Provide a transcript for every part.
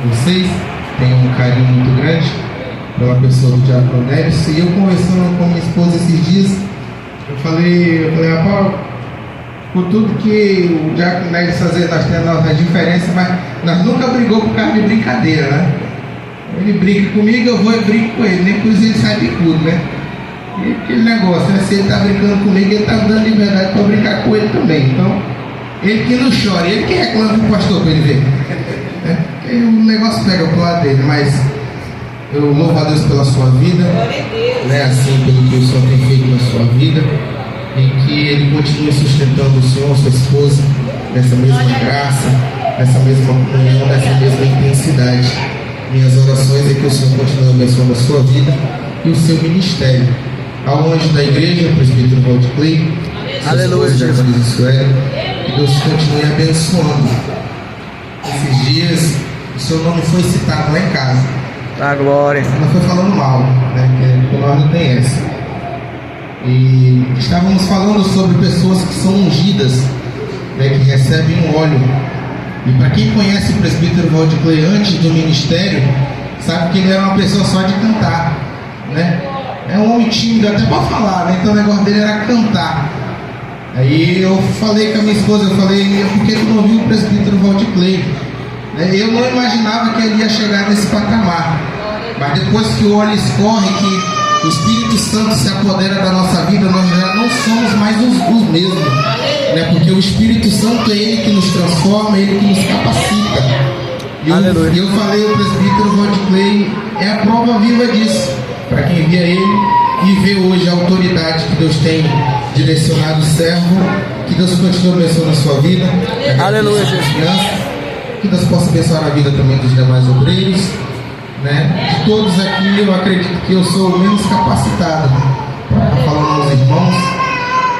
vocês, tenho um carinho muito grande pela pessoa do Diácono Neves. E eu conversando com minha esposa esses dias, eu falei, rapaz, por tudo que o Diácono Neves fazia, nós temos a diferença, mas nós nunca brigou por causa de brincadeira, né? Ele briga comigo, eu vou e brigo com ele, nem por isso ele sai bicudo, né? E aquele negócio, né? Se ele está brincando comigo, ele está dando liberdade para brincar com ele também. Então, ele que não chora, ele que reclama com o pastor para ele ver. E o negócio pega pro lado dele, mas eu louvo a Deus pela sua vida, né? Assim, pelo que o Senhor tem feito na sua vida, e que Ele continue sustentando o Senhor, sua esposa, nessa mesma graça, nessa mesma comunhão, nessa mesma intensidade. Minhas orações é que o Senhor continue abençoando a sua vida e o seu ministério. Ao anjo da igreja, o presbítero Valdir Clay, aleluia, Jesus, que Deus continue abençoando. Esses dias o seu nome foi citado lá em casa. A glória. Não foi falando mal, né? Porque nós não tem essa. E estávamos falando sobre pessoas que são ungidas, né? Que recebem um óleo. E para quem conhece o presbítero Valdir Clay antes do ministério, sabe que ele era uma pessoa só de cantar, né? É um homem tímido até para falar, né? Então o negócio dele era cantar. Aí eu falei com a minha esposa, eu falei, por que tu não viu o presbítero Valdir Clay? Eu não imaginava que ele ia chegar nesse patamar. Mas depois que o óleo escorre, que o Espírito Santo se apodera da nossa vida, nós já não somos mais os mesmos, né? Porque o Espírito Santo é Ele que nos transforma, é Ele que nos capacita. E eu falei, o presbítero Valdir Clay é a prova viva disso. Para quem via ele e vê hoje a autoridade que Deus tem direcionado o servo, que Deus continue abençoando a sua vida. Aleluia, Jesus. Que Deus possa abençoar a vida também dos demais obreiros, né? De todos aqui, eu acredito que eu sou o menos capacitado, né? Para estar falando aos irmãos,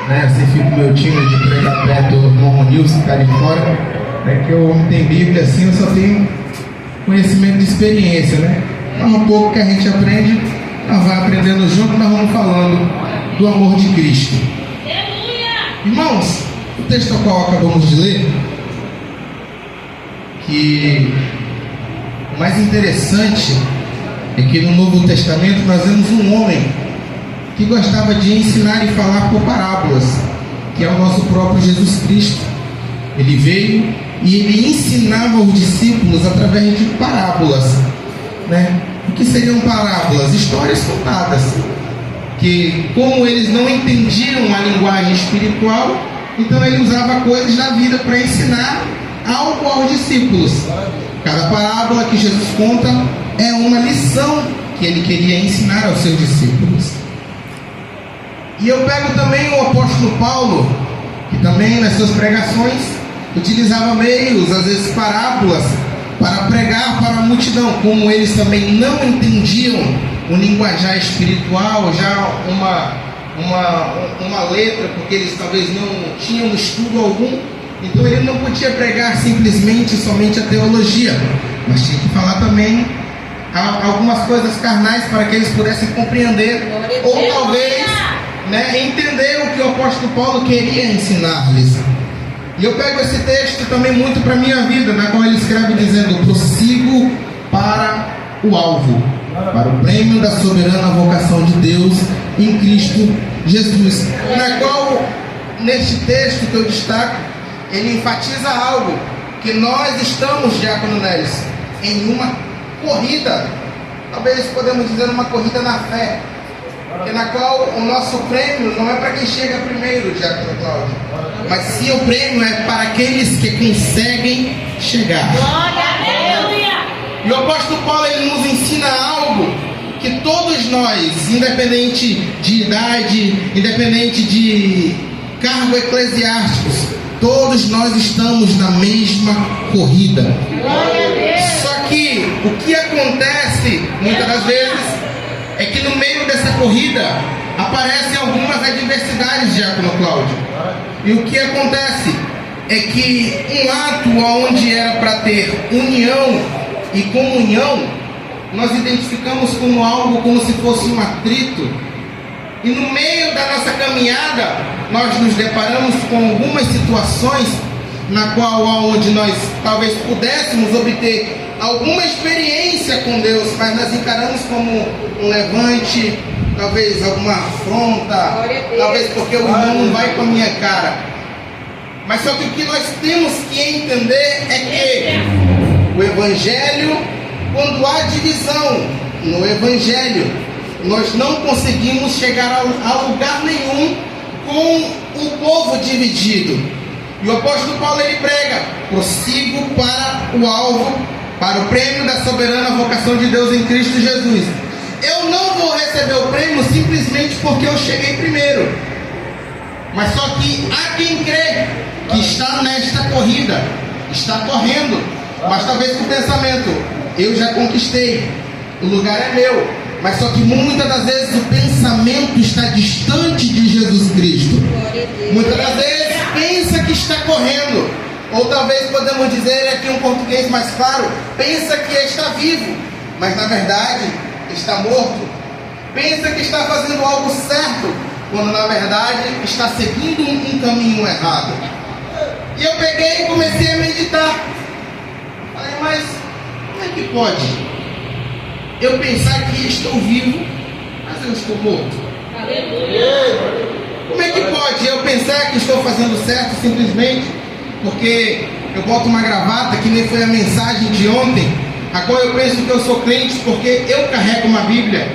né? Assim fica o meu time de pregar perto do irmão Nilson, que está ali fora, né? Que o homem tem Bíblia, assim eu só tenho conhecimento de experiência, né? Então, um pouco que a gente aprende, nós vamos aprendendo junto, nós vamos falando do amor de Cristo. Irmãos, o texto ao qual acabamos de ler, que o mais interessante é que no Novo Testamento nós vemos um homem que gostava de ensinar e falar por parábolas, que é o nosso próprio Jesus Cristo. Ele veio e ele ensinava os discípulos através de parábolas, né? O que seriam parábolas? Histórias contadas, que como eles não entendiam a linguagem espiritual, então ele usava coisas da vida para ensinar algo aos discípulos. Cada parábola que Jesus conta é uma lição que ele queria ensinar aos seus discípulos. E eu pego também o apóstolo Paulo, que também nas suas pregações utilizava meios, às vezes parábolas, para pregar para a multidão. Como eles também não entendiam o linguajar espiritual, já uma letra, porque eles talvez não tinham estudo algum, então ele não podia pregar simplesmente somente a teologia, mas tinha que falar também algumas coisas carnais para que eles pudessem compreender, ou talvez, né, entender o que o apóstolo Paulo queria ensinar-lhes. E eu pego esse texto também muito para a minha vida, na qual ele escreve dizendo: prossigo para o alvo, para o prêmio da soberana vocação de Deus em Cristo Jesus. Na qual, neste texto que eu destaco, ele enfatiza algo, que nós estamos, Diácono Neres, em uma corrida, talvez podemos dizer uma corrida na fé, na qual o nosso prêmio não é para quem chega primeiro, Diácono Cláudio, mas sim o prêmio é para aqueles que conseguem chegar. E o apóstolo Paulo, ele nos ensina algo que todos nós, independente de idade, independente de cargo eclesiásticos, todos nós estamos na mesma corrida. Só que o que acontece muitas das vezes é que no meio dessa corrida aparecem algumas adversidades, Diácono Cláudio. E o que acontece é que um ato onde era para ter união e comunhão, nós identificamos como algo como se fosse um atrito. E no meio da nossa caminhada, nós nos deparamos com algumas situações na qual onde nós talvez pudéssemos obter alguma experiência com Deus, mas nós encaramos como um levante, talvez alguma afronta, talvez porque o irmão não vai com a minha cara. Mas só que o que nós temos que entender é que o Evangelho, quando há divisão no Evangelho, nós não conseguimos chegar a lugar nenhum com o povo dividido. E o apóstolo Paulo ele prega: prossigo para o alvo, para o prêmio da soberana vocação de Deus em Cristo Jesus. Eu não vou receber o prêmio simplesmente porque eu cheguei primeiro, mas só que há quem crê que está nesta corrida, está correndo, mas talvez com o pensamento: eu já conquistei, o lugar é meu. Mas só que muitas das vezes o pensamento está distante de Jesus Cristo. Muitas das vezes pensa que está correndo, ou talvez podemos dizer aqui um português mais claro, pensa que está vivo, mas na verdade está morto. Pensa que está fazendo algo certo, quando na verdade está seguindo um caminho errado. E eu peguei e comecei a meditar. Falei, mas como é que pode eu pensar que estou vivo, mas eu estou morto? Como é que pode eu pensar que estou fazendo certo simplesmente porque eu boto uma gravata, que nem foi a mensagem de ontem, a qual eu penso que eu sou crente porque eu carrego uma Bíblia,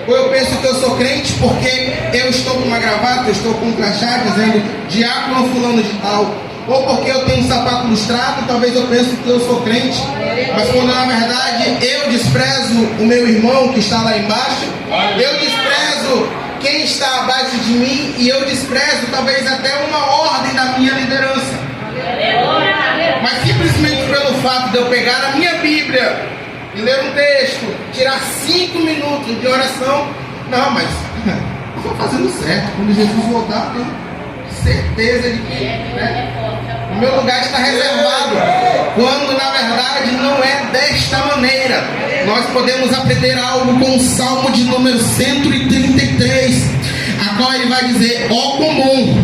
ou eu penso que eu sou crente porque eu estou com uma gravata, eu estou com um crachá dizendo diácono fulano de tal, ou porque eu tenho um sapato lustrado, talvez eu pense que eu sou crente, mas quando na verdade eu desprezo o meu irmão que está lá embaixo, eu desprezo quem está abaixo de mim, e eu desprezo talvez até uma ordem da minha liderança. Mas simplesmente pelo fato de eu pegar a minha Bíblia e ler um texto, tirar 5 minutos de oração, não, mas eu estou fazendo certo. Quando Jesus voltar, eu tenho certeza de que o meu lugar está reservado, quando na verdade não é desta maneira. Nós podemos aprender algo com o Salmo de número 133, a qual ele vai dizer: ó comum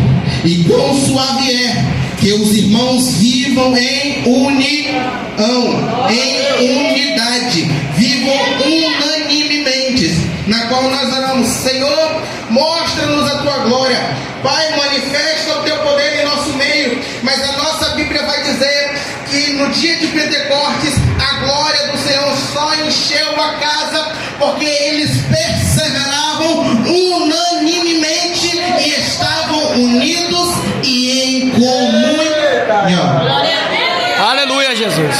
e quão suave é que os irmãos vivam em união, em unidade, vivam unanimemente, na qual nós oramos: Senhor, mostra-nos a tua glória. Pai, manifesta o teu poder em nosso meio. Mas a nossa Bíblia vai dizer que no dia de Pentecostes a glória do Senhor só encheu a casa porque eles perseveravam unanimemente e estavam unidos e em comunhão. Glória a Deus. Aleluia, Jesus.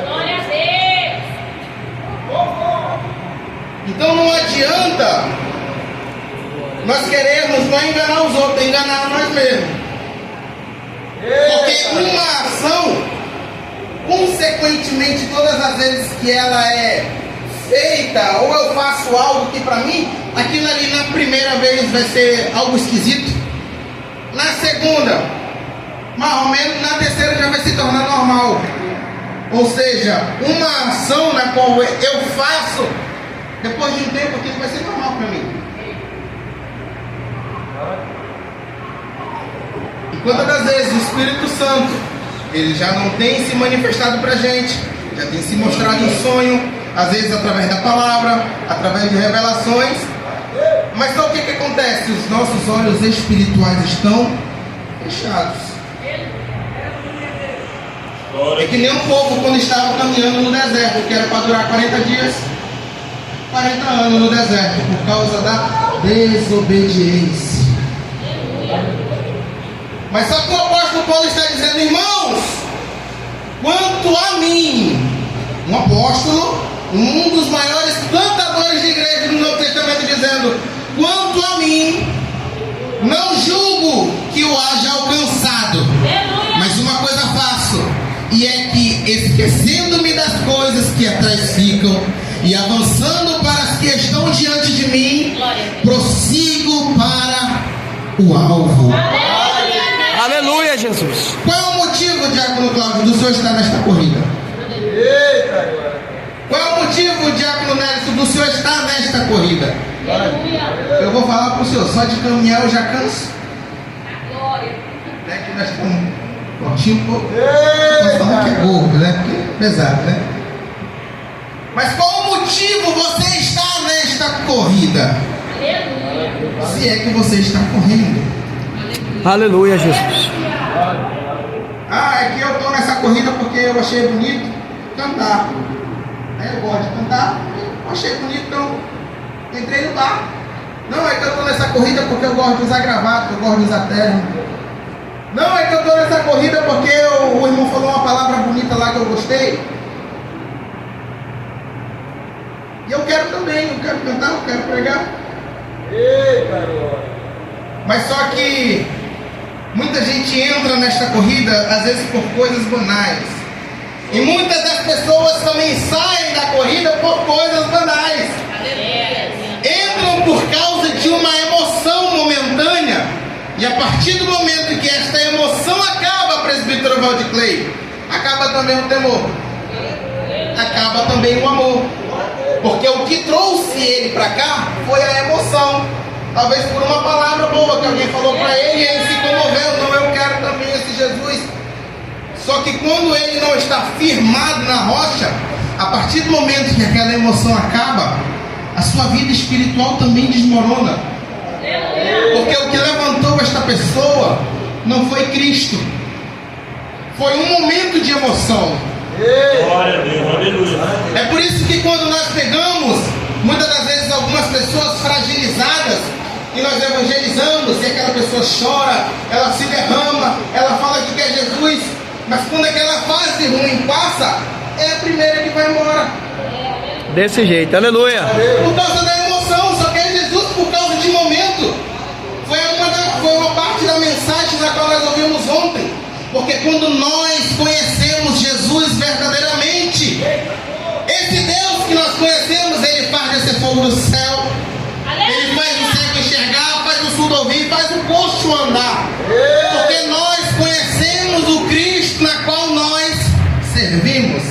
Glória a Deus. Então não adianta nós queremos não enganar os outros, enganar nós mesmos. Porque uma ação, consequentemente, todas as vezes que ela é feita, ou eu faço algo que para mim, aquilo ali na primeira vez vai ser algo esquisito, na segunda, mais ou menos, na terceira já vai se tornar normal. Ou seja, uma ação na qual eu faço, depois de um tempo aquilo vai ser normal para mim. E quantas das vezes o Espírito Santo, ele já não tem se manifestado para a gente, já tem se mostrado em sonho, às vezes através da palavra, através de revelações, mas então o que acontece? Os nossos olhos espirituais estão fechados. É que nem um povo quando estava caminhando no deserto, que era para durar 40 dias, 40 anos no deserto, por causa da desobediência. Mas só que o apóstolo Paulo está dizendo: irmãos, quanto a mim, um apóstolo, um dos maiores plantadores de igreja do Novo Testamento, dizendo: quanto a mim, não julgo que o haja alcançado, mas uma coisa faço, e é que, esquecendo-me das coisas que atrás ficam e avançando para as que estão diante de mim, prossigo para o alvo. Aleluia, Jesus. Qual é o motivo, diácono Cláudio, do senhor estar nesta corrida? Qual é o motivo, diácono Nélio, do senhor estar nesta corrida? Eu vou falar para o senhor, só de caminhar eu já canso. É que nós estamos um pouquinho, nós falamos que é gordo, né? pesado, né? Mas qual o motivo você está nesta corrida? Se é que você está correndo. Aleluia, Jesus. É que eu estou nessa corrida porque eu achei bonito cantar. Eu gosto de cantar, eu achei bonito, então entrei no bar. Não, é que eu estou nessa corrida porque eu gosto de usar gravata, eu gosto de usar terno. Não, é que eu estou nessa corrida porque o irmão falou uma palavra bonita lá que eu gostei. E eu quero também, eu quero cantar, eu quero pregar. Mas só que muita gente entra nesta corrida, às vezes por coisas banais. E muitas das pessoas também saem da corrida por coisas banais. Entram por causa de uma emoção momentânea. E a partir do momento que esta emoção acaba, presbítero Valdiclei, acaba também o temor. Acaba também o amor. Porque o que trouxe ele para cá foi a emoção. Talvez por uma palavra boa que alguém falou para ele e ele se comoveu. Não, eu quero também esse Jesus. Só que quando ele não está firmado na rocha, a partir do momento que aquela emoção acaba, a sua vida espiritual também desmorona. Porque o que levantou esta pessoa não foi Cristo. Foi um momento de emoção. Glória a Deus, aleluia. É por isso que quando nós pegamos, muitas das vezes algumas pessoas fragilizadas, e nós evangelizamos, e aquela pessoa chora, ela se derrama, ela fala que quer Jesus, mas quando aquela fase ruim passa, é a primeira que vai embora. Desse jeito, aleluia. Por causa da emoção, só quer Jesus por causa de momento. Foi uma parte da mensagem da qual nós ouvimos ontem. Porque quando nós conhecemos Jesus verdadeiramente, esse Deus que nós conhecemos, ele faz descer fogo do céu, ele faz o cego enxergar, faz o surdo ouvir, faz o coxo andar. Porque nós conhecemos o Cristo na qual nós servimos.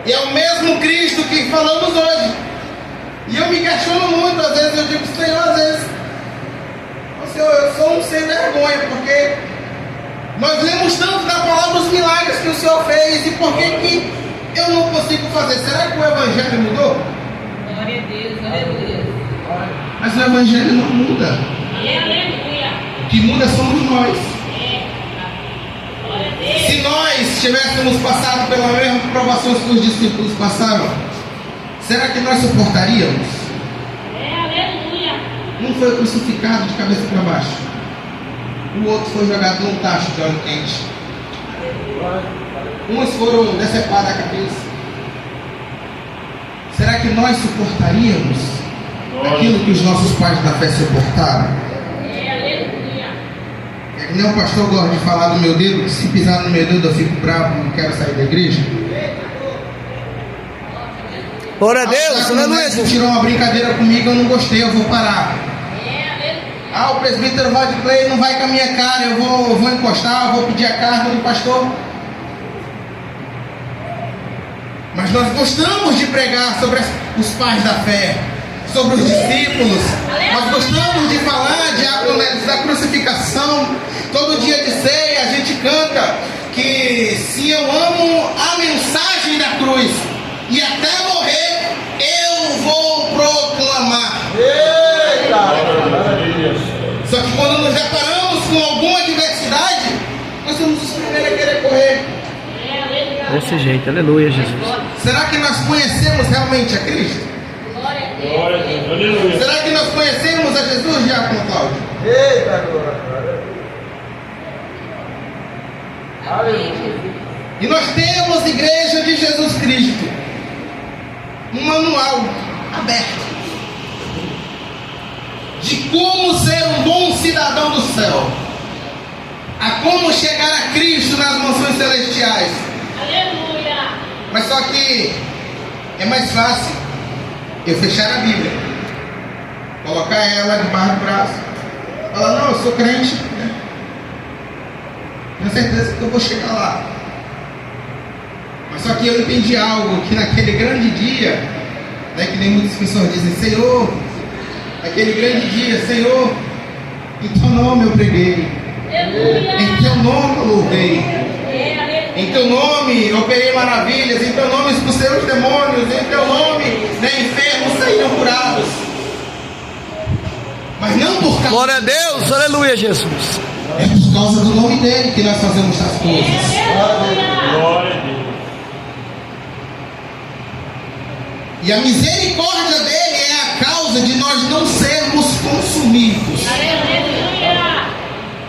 E é o mesmo Cristo que falamos hoje. E eu me questiono muito, às vezes eu digo, Senhor, às vezes, Senhor, eu sou um sem vergonha, porque nós lemos tanto na palavra os milagres que o Senhor fez, e por que eu não consigo fazer? Será que o Evangelho mudou? Glória a Deus, aleluia. Mas o Evangelho não muda. Aleluia. O que muda somos nós. Glória a Deus. Se nós tivéssemos passado pela mesma provação que os discípulos passaram, será que nós suportaríamos? Aleluia. Um foi crucificado de cabeça para baixo, o outro foi jogado num tacho de óleo quente. Uns foram decepados a cabeça. Será que nós suportaríamos aquilo que os nossos pais da fé suportaram? Aleluia. É que nem o pastor gosta de falar do meu dedo, que se pisar no meu dedo eu fico bravo e não quero sair da igreja. Glória a Deus, Quando aleluia. tirou uma brincadeira comigo, eu não gostei, eu vou parar. O presbítero Valdiclei não vai com a minha cara, eu vou encostar, eu vou pedir a carta do pastor. Mas nós gostamos de pregar sobre os pais da fé, sobre os discípulos. Nós gostamos de falar da crucificação. Todo dia de ceia a gente canta que se eu amo a mensagem da cruz e até morrer, eu vou proclamar. Só que quando nos deparamos com alguma adversidade, nós somos os primeiros a querer correr. Desse jeito, aleluia, Jesus. Será que nós conhecemos realmente a Cristo? Glória a Deus. Glória a Deus, aleluia. Será que nós conhecemos a Jesus, Diácono Cláudio? E nós temos Igreja de Jesus Cristo, um manual aberto de como ser um bom cidadão do céu, a como chegar a Cristo nas mansões celestiais. Aleluia. Mas só que é mais fácil eu fechar a Bíblia, colocar ela debaixo do braço, falar, não, eu sou crente, né? Tenho certeza que eu vou chegar lá. Mas só que eu entendi algo, que naquele grande dia, né, que nem muitas pessoas dizem, Senhor, naquele grande dia, Senhor, em teu nome eu preguei, em teu nome eu louvei. Em teu nome operei maravilhas, em teu nome expulsei os demônios, em teu nome, enfermos saíram curados. Mas não por causa. Glória a Deus, aleluia, Jesus. É por causa do nome dele que nós fazemos essas coisas. Glória a Deus. E a misericórdia dele é a causa de nós não sermos consumidos. Aleluia.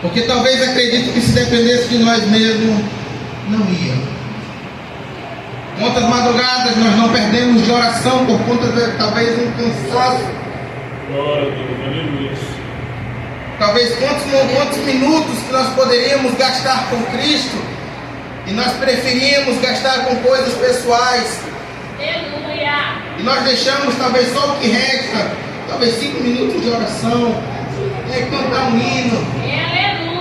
Porque talvez acredite que se dependesse de nós mesmos, não ia. Quantas madrugadas nós não perdemos de oração por conta de talvez um cansaço. Glória a Deus. Aleluia. Talvez quantos minutos que nós poderíamos gastar com Cristo e nós preferimos gastar com coisas pessoais. Aleluia. E nós deixamos talvez só o que resta, talvez 5 minutos de oração, cantar um hino.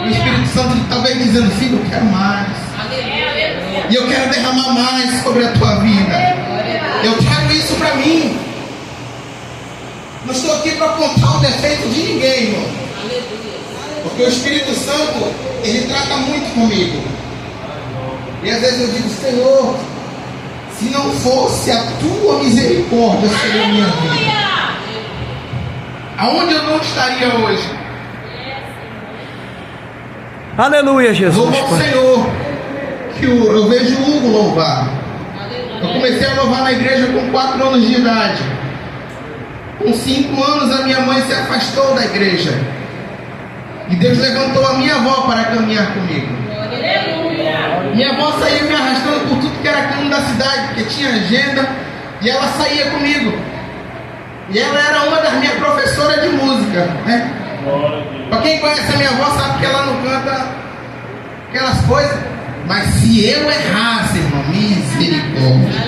O Espírito Santo talvez dizendo: filho, eu quero mais. Aleluia. E eu quero derramar mais sobre a tua vida. Eu quero isso para mim. Não estou aqui para apontar o defeito de ninguém, irmão. Porque o Espírito Santo, ele trata muito comigo. E às vezes eu digo: Senhor, se não fosse a tua misericórdia sobre a minha vida, aonde eu não estaria hoje? Aleluia, Jesus. Louva ao Senhor, que eu vejo o Hugo louvar. Eu comecei a louvar na igreja com 4 anos de idade. Com 5 anos a minha mãe se afastou da igreja. E Deus levantou a minha avó para caminhar comigo. Minha avó saía me arrastando por tudo que era canto da cidade, porque tinha agenda, e ela saía comigo. E ela era uma das minhas professoras de música, né? Para quem conhece a minha avó sabe que ela não canta aquelas coisas. Mas se eu errasse, irmão, misericórdia.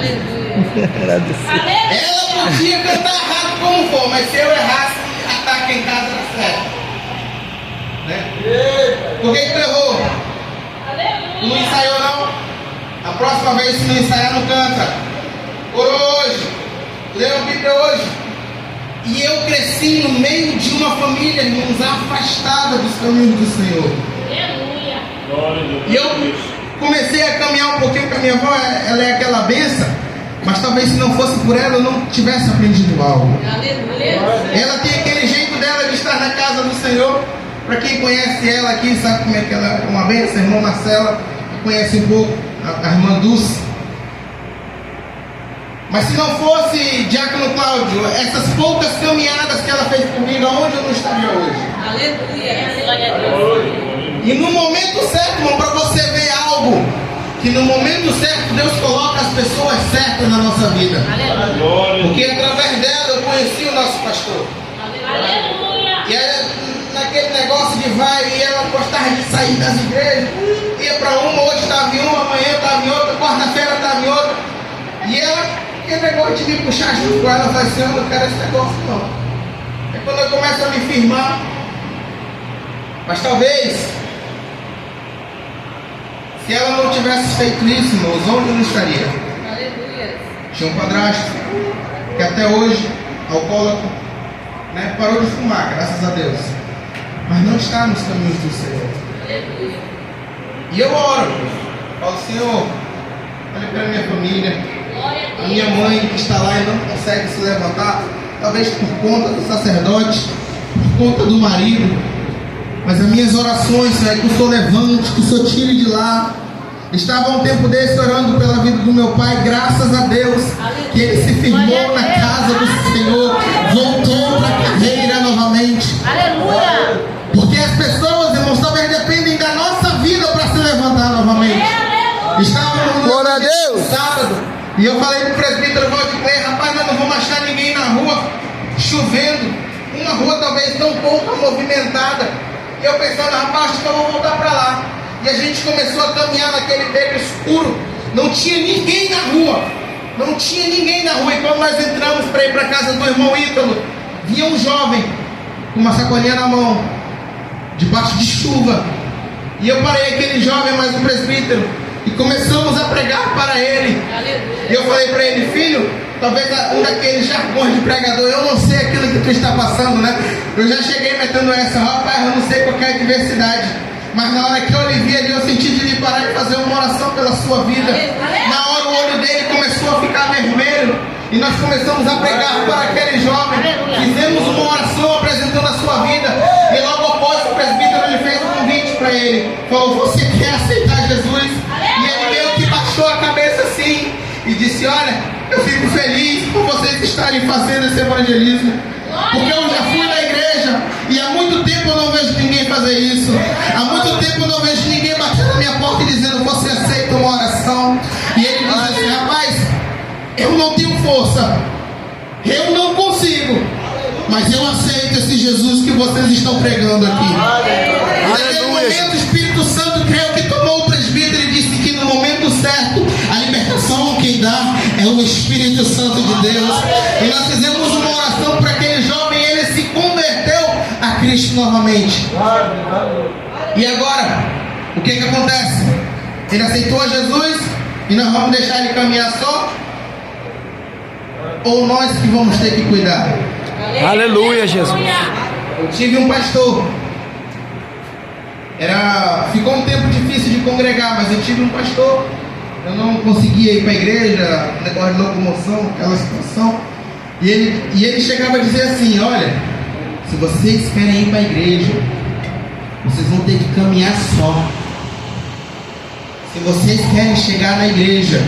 Ela podia cantar errado como for, mas se eu errasse, ataque em casa era certo. Né? Por que tu errou? Não ensaiou não? A próxima vez, se não ensaiar, não canta. Orou hoje, leu a Bíblia hoje. E eu cresci no meio de uma família, irmãos, afastada dos caminhos do Senhor. E eu comecei a caminhar um pouquinho com a minha avó. Ela é aquela benção, mas talvez se não fosse por ela eu não tivesse aprendido algo. Ela tem aquele jeito dela de estar na casa do Senhor. Para quem conhece ela aqui, sabe como é que ela é uma benção. A irmã Marcela conhece um pouco, a irmã Dulce. Mas se não fosse Diácono Cláudio, essas poucas caminhadas que ela fez comigo, aonde eu não estaria hoje? E no momento certo, irmão, para você ver algo, que no momento certo Deus coloca as pessoas certas na nossa vida. Porque através dela eu conheci o nosso pastor. E aí, naquele negócio de vai e ela gostava de sair das igrejas, ia para uma, hoje estava em uma, amanhã estava em outra, quarta-feira estava em outra. E ela, aquele negócio de me puxar junto com ela, eu falei assim: eu não quero esse negócio não. É quando eu começo a me firmar. Mas talvez, se ela não tivesse feito isso, irmãos, onde eu não estaria? Tinha um padrasto que até hoje, alcoólatra, né, parou de fumar, graças a Deus. Mas não está nos caminhos do Senhor. E eu oro, falo: Senhor, olha para a minha família, a minha mãe que está lá e não consegue se levantar, talvez por conta do sacerdote, por conta do marido. Mas as minhas orações, Senhor, é que o Senhor levante, que o Senhor tire de lá. Estava um tempo desse orando pela vida do meu pai, graças a Deus, que ele se firmou na casa do Senhor, voltou para a carreira novamente. Aleluia. Porque as pessoas, irmãos, talvez dependem da nossa vida para se levantar novamente. Estávamos no Glória a Deus. sábado, e eu falei para o presbítero Valdir: rapaz, nós não vamos achar ninguém na rua, chovendo, uma rua talvez tão pouco movimentada. E eu pensando: rapaz, acho que eu vou voltar para lá. E a gente começou a caminhar naquele beco escuro, não tinha ninguém na rua, não tinha ninguém na rua. E quando nós entramos para ir para a casa do irmão Ítalo, vinha um jovem com uma sacolinha na mão, debaixo de chuva. E eu parei aquele jovem, mais um presbítero, e começamos a pregar para ele. E eu falei para ele: filho, talvez um daqueles jargões de pregador, eu não sei aquilo que tu está passando, né? Eu já cheguei metendo essa: rapaz, eu não sei qual é a diversidade. Mas na hora que eu lhe vi ali, eu senti de lhe parar e fazer uma oração pela sua vida. Na hora o olho dele começou a ficar vermelho. E nós começamos a pregar para aquele jovem. Fizemos uma oração apresentando a sua vida. E logo após o presbítero ele fez um convite para ele. Falou: você quer aceitar Jesus? E ele meio que baixou a cabeça assim e disse: olha, eu fico feliz por vocês estarem fazendo esse evangelismo. Porque eu já fui na igreja e há muito tempo eu não vejo ninguém fazer isso. Há muito tempo eu não vejo ninguém bater na minha porta e dizendo: você aceita uma oração? E ele diz assim: rapaz, eu não tenho força, eu não consigo, mas eu aceito esse Jesus que vocês estão pregando aqui. Naquele momento o Espírito Santo, creio que tomou o presbítero e disse que no momento certo a libertação quem dá é o Espírito Santo de Deus. E nós fizemos uma oração para aquele jovem e ele se converteu a Cristo novamente. E agora, o que acontece? Ele aceitou a Jesus e nós vamos deixar ele caminhar só? Ou nós que vamos ter que cuidar? Aleluia, Jesus. Eu tive um pastor. Ficou um tempo difícil de congregar, mas eu tive um pastor. Eu não conseguia ir para a igreja, negócio de locomoção, aquela situação. E ele chegava a dizer assim: olha, se vocês querem ir para a igreja, vocês vão ter que caminhar só. Se vocês querem chegar na igreja,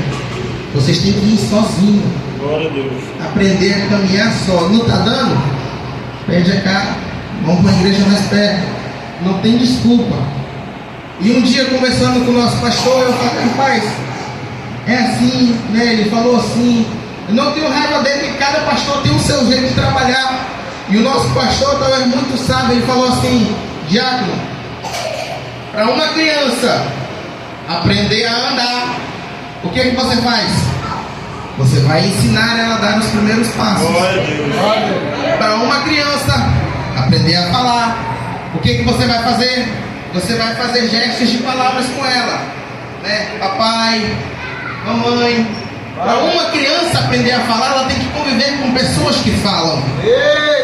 vocês têm que ir sozinho. Glória a Deus. Aprender a caminhar só. Não está dando? Pede a cá. Vamos para a igreja mais perto. Não tem desculpa. E um dia, conversando com o nosso pastor, eu falei: rapaz, é assim, né? Ele falou assim. Eu não tenho raiva dele, que cada pastor tem o seu jeito de trabalhar. E o nosso pastor, talvez muito sábio, ele falou assim: diácono, para uma criança aprender a andar, o que você faz? Você vai ensinar ela a dar os primeiros passos. Glória a Deus. Para uma criança aprender a falar, o que você vai fazer? Você vai fazer gestos de palavras com ela, né? Papai, mamãe. Para uma criança aprender a falar, ela tem que conviver com pessoas que falam.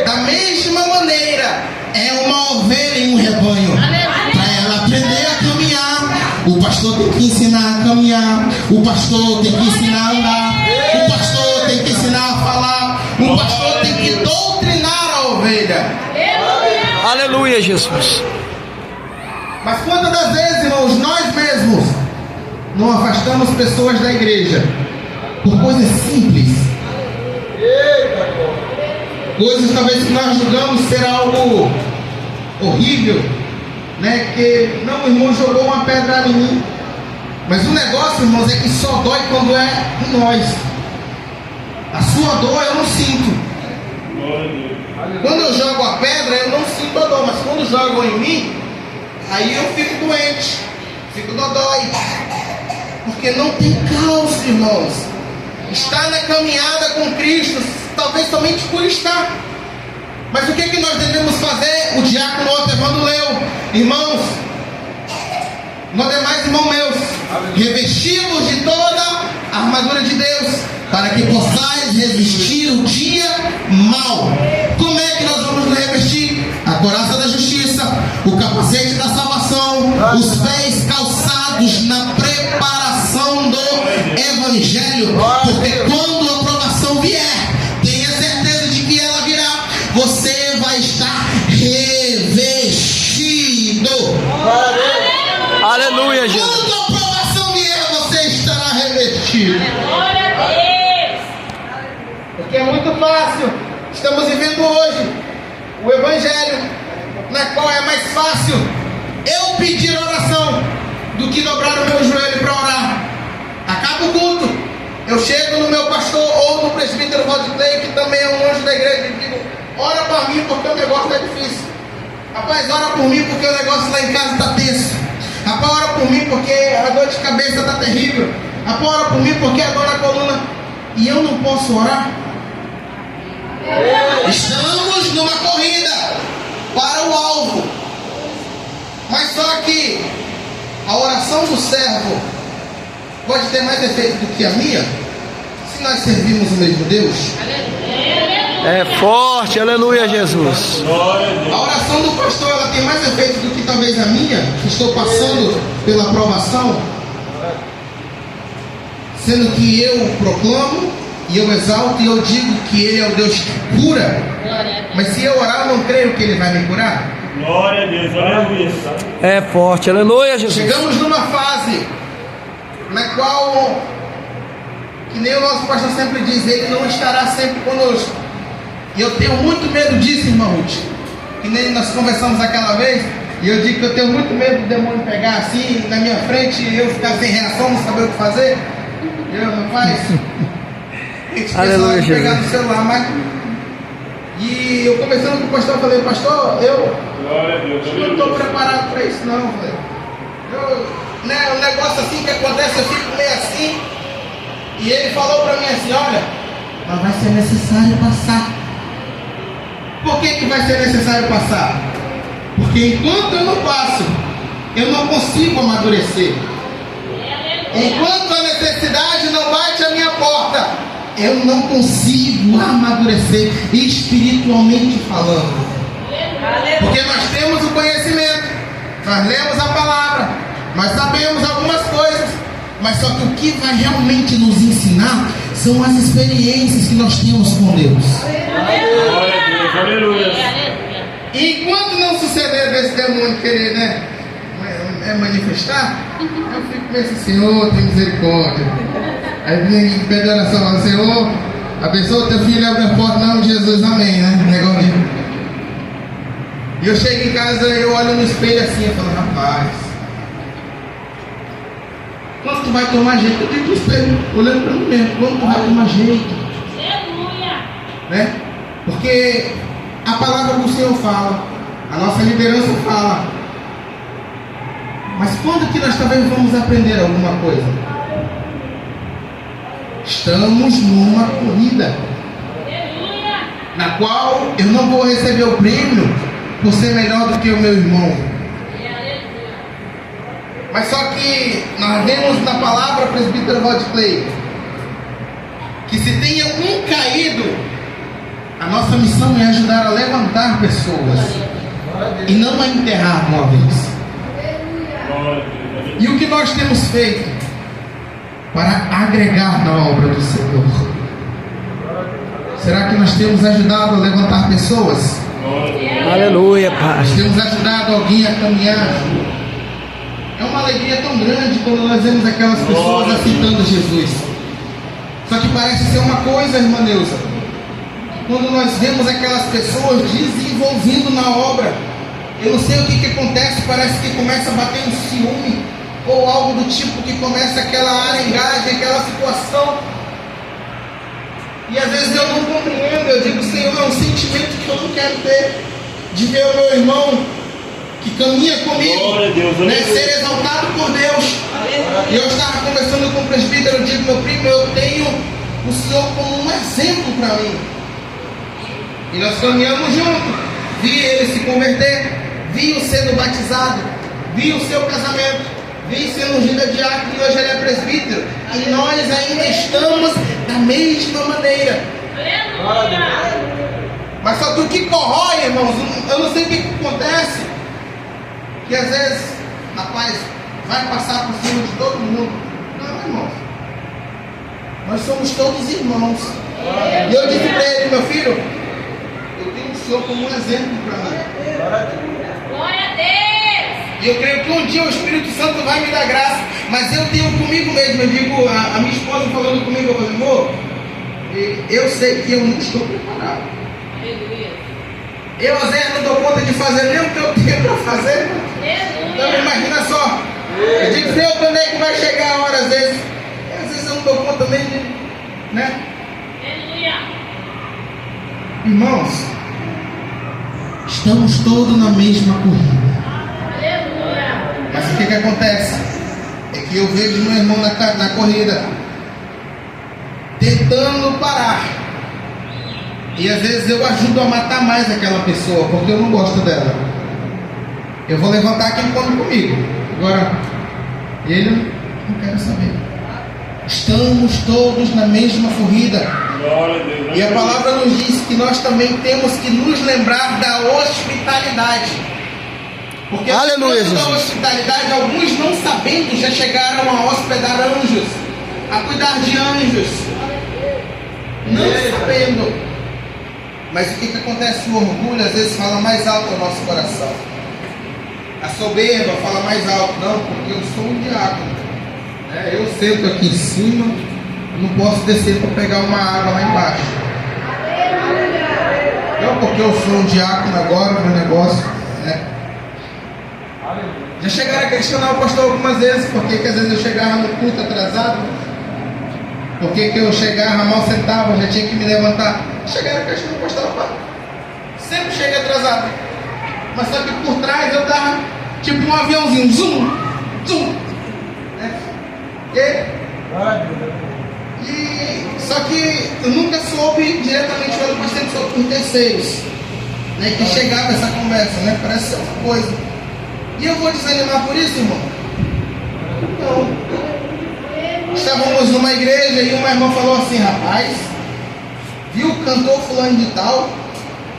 Da mesma maneira, é uma ovelha em um rebanho. Para ela aprender a caminhar, o pastor tem que ensinar a caminhar, o pastor tem que ensinar a andar, o pastor tem que ensinar a falar, o pastor tem que doutrinar a ovelha. Aleluia, Jesus. Mas quantas das vezes, irmãos, nós mesmos não afastamos pessoas da igreja por coisas simples, coisas talvez que nós julgamos ser algo horrível, né? Que não, o irmão jogou uma pedra em mim, mas o negócio, irmãos, é que só dói quando é em nós. A sua dor eu não sinto. Glória a Deus. Quando eu jogo a pedra eu não sinto a dor, mas quando jogam em mim, aí eu fico doente, fico dodói, porque não tem causa, irmãos. Estar na caminhada com Cristo, talvez somente por estar. Mas o que nós devemos fazer? O diácono Otevando leu: irmãos, não demais, irmãos meus, revestivos de toda a armadura de Deus, para que possais resistir o dia mau. Como é que nós vamos nos revestir? A couraça da justiça, o capacete da salvação, os pés calçados na preparação do evangelho, porque quando a provação vier, tenha certeza de que ela virá, você vai estar revestido. Aleluia, Jesus. Quando a provação vier, você estará revestido. Glória a Deus. Porque é muito fácil. Estamos vivendo hoje o evangelho, na qual é mais fácil eu pedir oração do que dobrar o meu joelho para orar. Acaba o culto, eu chego no meu pastor ou no presbítero Valdeclei, que também é um anjo da igreja, e digo: ora para mim porque o negócio está difícil. Rapaz, ora por mim porque o negócio lá em casa está tenso. Rapaz, ora por mim porque a dor de cabeça está terrível. Rapaz, ora por mim porque a dor na coluna. E eu não posso orar? Estamos numa corrida para o alvo, mas só que a oração do servo pode ter mais efeito do que a minha, se nós servimos o mesmo Deus. Aleluia. É forte, aleluia, Jesus. Glória a Deus. A oração do pastor, ela tem mais efeito do que talvez a minha, que estou passando pela aprovação, sendo que eu proclamo e eu exalto e eu digo que Ele é o Deus que cura, mas se eu orar, eu não creio que Ele vai me curar. Glória a Deus. Aleluia. É forte, aleluia, Jesus. Chegamos numa fase na qual, que nem o nosso pastor sempre diz, Ele não estará sempre conosco. E eu tenho muito medo disso, irmão Ruth. Que nem nós conversamos aquela vez, e eu digo que eu tenho muito medo do demônio pegar assim na minha frente e eu ficar sem reação, não saber o que fazer. Rapaz, a gente Aleluia, pensa em pegar Jesus. no celular, mas. E eu conversando com o pastor, eu falei, pastor, eu Glória a Deus. não estou preparado para isso, não. Né, um negócio assim que acontece, eu fico meio assim. E ele falou para mim assim: olha, mas vai ser necessário passar. Por que vai ser necessário passar? Porque enquanto eu não passo, eu não consigo amadurecer. Enquanto a necessidade não bate a minha porta, eu não consigo amadurecer espiritualmente falando. Porque nós temos o conhecimento, nós lemos a palavra, nós sabemos algumas coisas, mas só que o que vai realmente nos ensinar são as experiências que nós temos com Deus. Glória a Deus. Aleluia. E enquanto não suceder desse demônio querer, né, manifestar, eu fico meio assim: Senhor, tem misericórdia. Aí vem pede oração, fala: Senhor, abençoa teu filho e abre a porta em nome de Jesus, amém, né? Negócio de... E eu chego em casa, eu olho no espelho assim, eu falo: rapaz, quando tu vai tomar jeito? Eu digo no espelho, olhando para mim mesmo, quando tu vai tomar jeito? Né? Porque a palavra do Senhor fala, a nossa liderança fala. Mas quando que nós também vamos aprender alguma coisa? Estamos numa corrida na qual eu não vou receber o prêmio por ser melhor do que o meu irmão. Mas só que nós vemos na palavra, presbítero Rod Clay, que se tenha um caído, a nossa missão é ajudar a levantar pessoas e não a enterrar de uma vez. E o que nós temos feito para agregar na obra do Senhor? Será que nós temos ajudado a levantar pessoas? Aleluia, Pai. Nós temos ajudado alguém a caminhar? É uma alegria tão grande quando nós vemos aquelas pessoas aceitando Jesus. Só que parece ser uma coisa, irmã Neuza, quando nós vemos aquelas pessoas desenvolvendo na obra, eu não sei o que acontece, parece que começa a bater um ciúme ou algo do tipo, que começa aquela arengagem, aquela situação, e às vezes eu não compreendo. Eu digo: Senhor, é um sentimento que eu não quero ter, de ver o meu irmão que caminha comigo, né, ser exaltado por Deus. E eu estava conversando com o presbítero, eu digo: meu primo, eu tenho o Senhor como um exemplo para mim. E nós caminhamos juntos, vi ele se converter, vi-o sendo batizado, vi o seu casamento, vi sendo ungido a diácono, e hoje ele é presbítero. E nós ainda estamos da mesma maneira. Mas só que o que corrói, irmãos, eu não sei o que acontece, que às vezes, rapaz, vai passar por cima de todo mundo. Não, irmãos, nós somos todos irmãos. E eu disse para ele: meu filho, eu tenho o Senhor como um exemplo para mim. Glória a Deus. E eu creio que um dia o Espírito Santo vai me dar graça. Mas eu tenho comigo mesmo. Eu digo, a minha esposa falando comigo, eu falei: amor, eu sei que eu não estou preparado. Eu, Zé, não dou conta de fazer nem o que eu tenho para fazer. Então imagina só. Eu digo: Deus, quando é que vai chegar a hora? Às vezes eu não dou conta nem de, né? Irmãos, estamos todos na mesma corrida. Mas o que acontece? É que eu vejo meu irmão na corrida tentando parar. E às vezes eu ajudo a matar mais aquela pessoa, porque eu não gosto dela. Eu vou levantar quem come comigo. Agora, ele não quero saber. Estamos todos na mesma corrida. Glória a Deus. E a palavra nos diz que nós também temos que nos lembrar da hospitalidade. Porque Aleluia, falando da Jesus. hospitalidade, alguns não sabendo já chegaram a hospedar anjos, a cuidar de anjos. Não sabendo. Mas o que acontece? O orgulho às vezes fala mais alto ao nosso coração. A soberba fala mais alto. Não, porque eu sou um diácono. Eu sento aqui em cima, não posso descer para pegar uma água lá embaixo. Não, porque eu sou um diácono agora, meu negócio. Já chegaram a questionar o pastor algumas vezes, porque que às vezes eu chegava no culto atrasado, porque que eu chegava mal sentava, já tinha que me levantar. Chegaram a questionar o pastor, opa, sempre cheguei atrasado. Mas só que por trás eu dava tipo um aviãozinho, zoom, zoom. Só que eu nunca soube diretamente pelo pastor, sempre soube por terceiros, que chegava essa conversa, parece ser uma coisa. E eu vou desanimar por isso, irmão? Não. Estávamos numa igreja e uma irmã falou assim: rapaz, viu o cantor fulano de tal?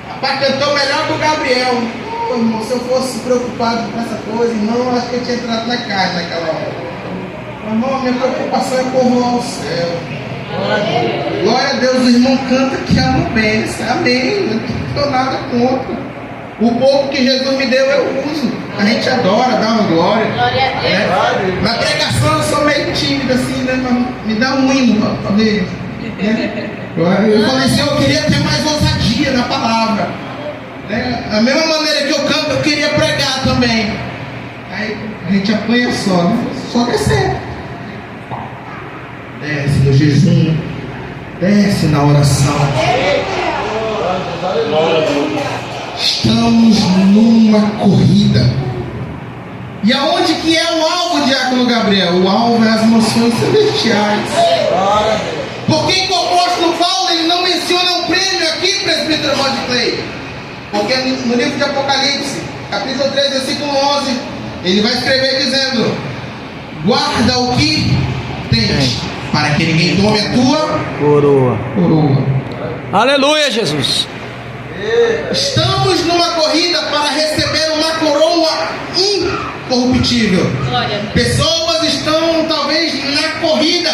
Rapaz, cantou melhor que o Gabriel. Pô, irmão, se eu fosse preocupado com essa coisa, não, acho que eu tinha entrado na carne naquela hora. Irmão, a minha preocupação é povoar o céu. Glória a Deus, o irmão canta que é uma bênção. Amém. Não estou nada contra. O pouco que Jesus me deu eu uso. A gente adora, dá uma glória. Glória a Deus. Na pregação eu sou meio tímido assim, mas me dá um hino para ver. Eu falei assim, eu queria ter mais ousadia na palavra. A mesma maneira que eu canto, eu queria pregar também. Aí a gente apanha só descer. Desce no jejum, desce na oração. Glória a Deus. Estamos numa corrida. E aonde que é o alvo, diácono Gabriel? O alvo é as mansões celestiais. Por que o apóstolo Paulo ele não menciona um prêmio aqui, presbítero Rod Clay? Porque no livro de Apocalipse, capítulo 3, versículo 11, ele vai escrever dizendo: guarda o que tens, para que ninguém tome a tua Coroa. coroa. Aleluia, Jesus. Estamos numa corrida para receber uma coroa incorruptível. Glória a Deus. Pessoas estão talvez na corrida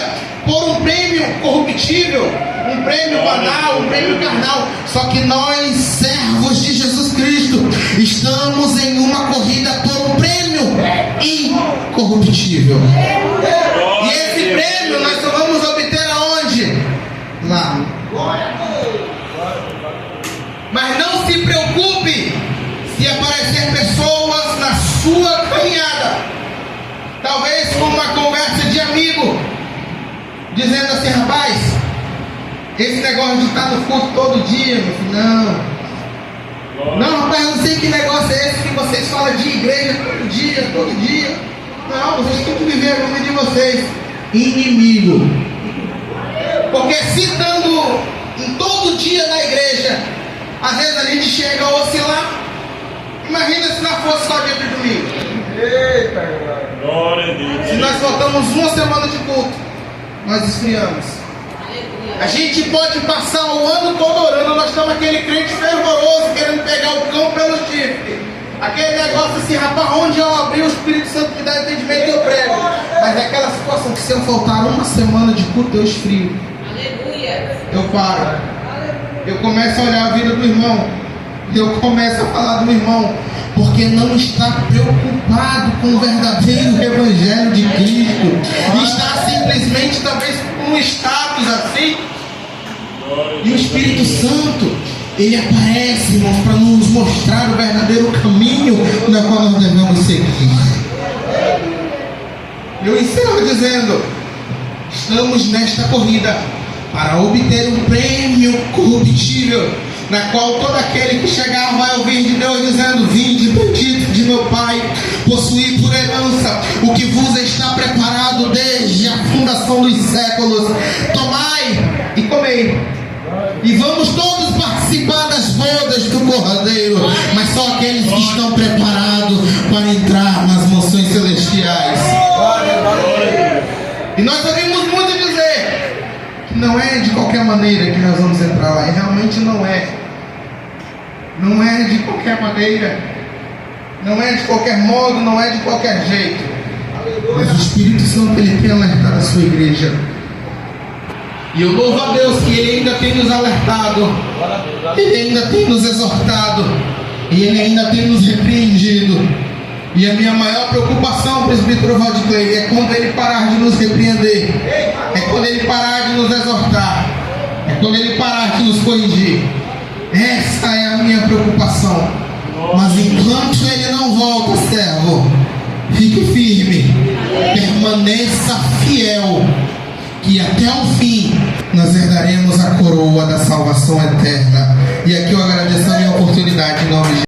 por um prêmio corruptível, um prêmio banal, um prêmio carnal. Só que nós, servos de Jesus Cristo, estamos em uma corrida por um prêmio incorruptível. E esse prêmio nós só vamos obter aonde? Lá. Mas não se preocupe se aparecer pessoas na sua caminhada, talvez com uma conversa de amigo, dizendo assim: rapaz, esse negócio de estar no culto todo dia, meu filho, não, rapaz, eu não sei que negócio é esse que vocês falam de igreja todo dia. Não, vocês têm que viver a vida de vocês. Inimigo. Porque se estando em todo dia na igreja, às vezes a gente chega a oscilar. Imagina se não fosse só dia de domingo. Glória a Deus. Se nós faltamos uma semana de culto, nós esfriamos. A gente pode passar o ano todo orando, nós estamos aquele crente fervoroso, querendo pegar o cão pelo chifre. Aquele negócio assim, rapaz, onde eu abri, o Espírito Santo me dá entendimento e eu prego. Mas é aquela situação que se eu faltar uma semana de culto, eu esfrio. Aleluia. Eu paro. Eu começo a olhar a vida do irmão. Eu começo a falar do irmão. Porque não está preocupado com o verdadeiro Evangelho de Cristo. Está simplesmente, talvez, com um status assim. E o Espírito Santo, ele aparece, irmãos, para nos mostrar o verdadeiro caminho na qual nós devemos seguir. Eu encerro dizendo: estamos nesta corrida para obter um prêmio corruptível, na qual todo aquele que chegar vai ouvir de Deus dizendo: vinde, bendito de meu Pai, possuí por herança o que vos está preparado desde a fundação dos séculos. Tomai e comei, e vamos todos participar das bodas do Cordeiro, mas só aqueles que estão preparados para entrar nas mansões celestiais. E nós ouvimos muito dizer não é de qualquer maneira que nós vamos entrar lá, e realmente não é. Não é de qualquer maneira, não é de qualquer modo, não é de qualquer jeito. Mas o Espírito Santo, ele tem alertado a sua igreja. E eu louvo a Deus que Ele ainda tem nos alertado, Ele ainda tem nos exortado, e Ele ainda tem nos repreendido. E a minha maior preocupação, presbítero Valdeclay, é quando Ele parar de nos repreender, é quando Ele parar de nos exortar, é quando Ele parar de nos corrigir. Essa é a minha preocupação. Mas enquanto Ele não volta, servo, fique firme, permaneça fiel, que até o fim nós herdaremos a coroa da salvação eterna. E aqui eu agradeço a minha oportunidade em nome de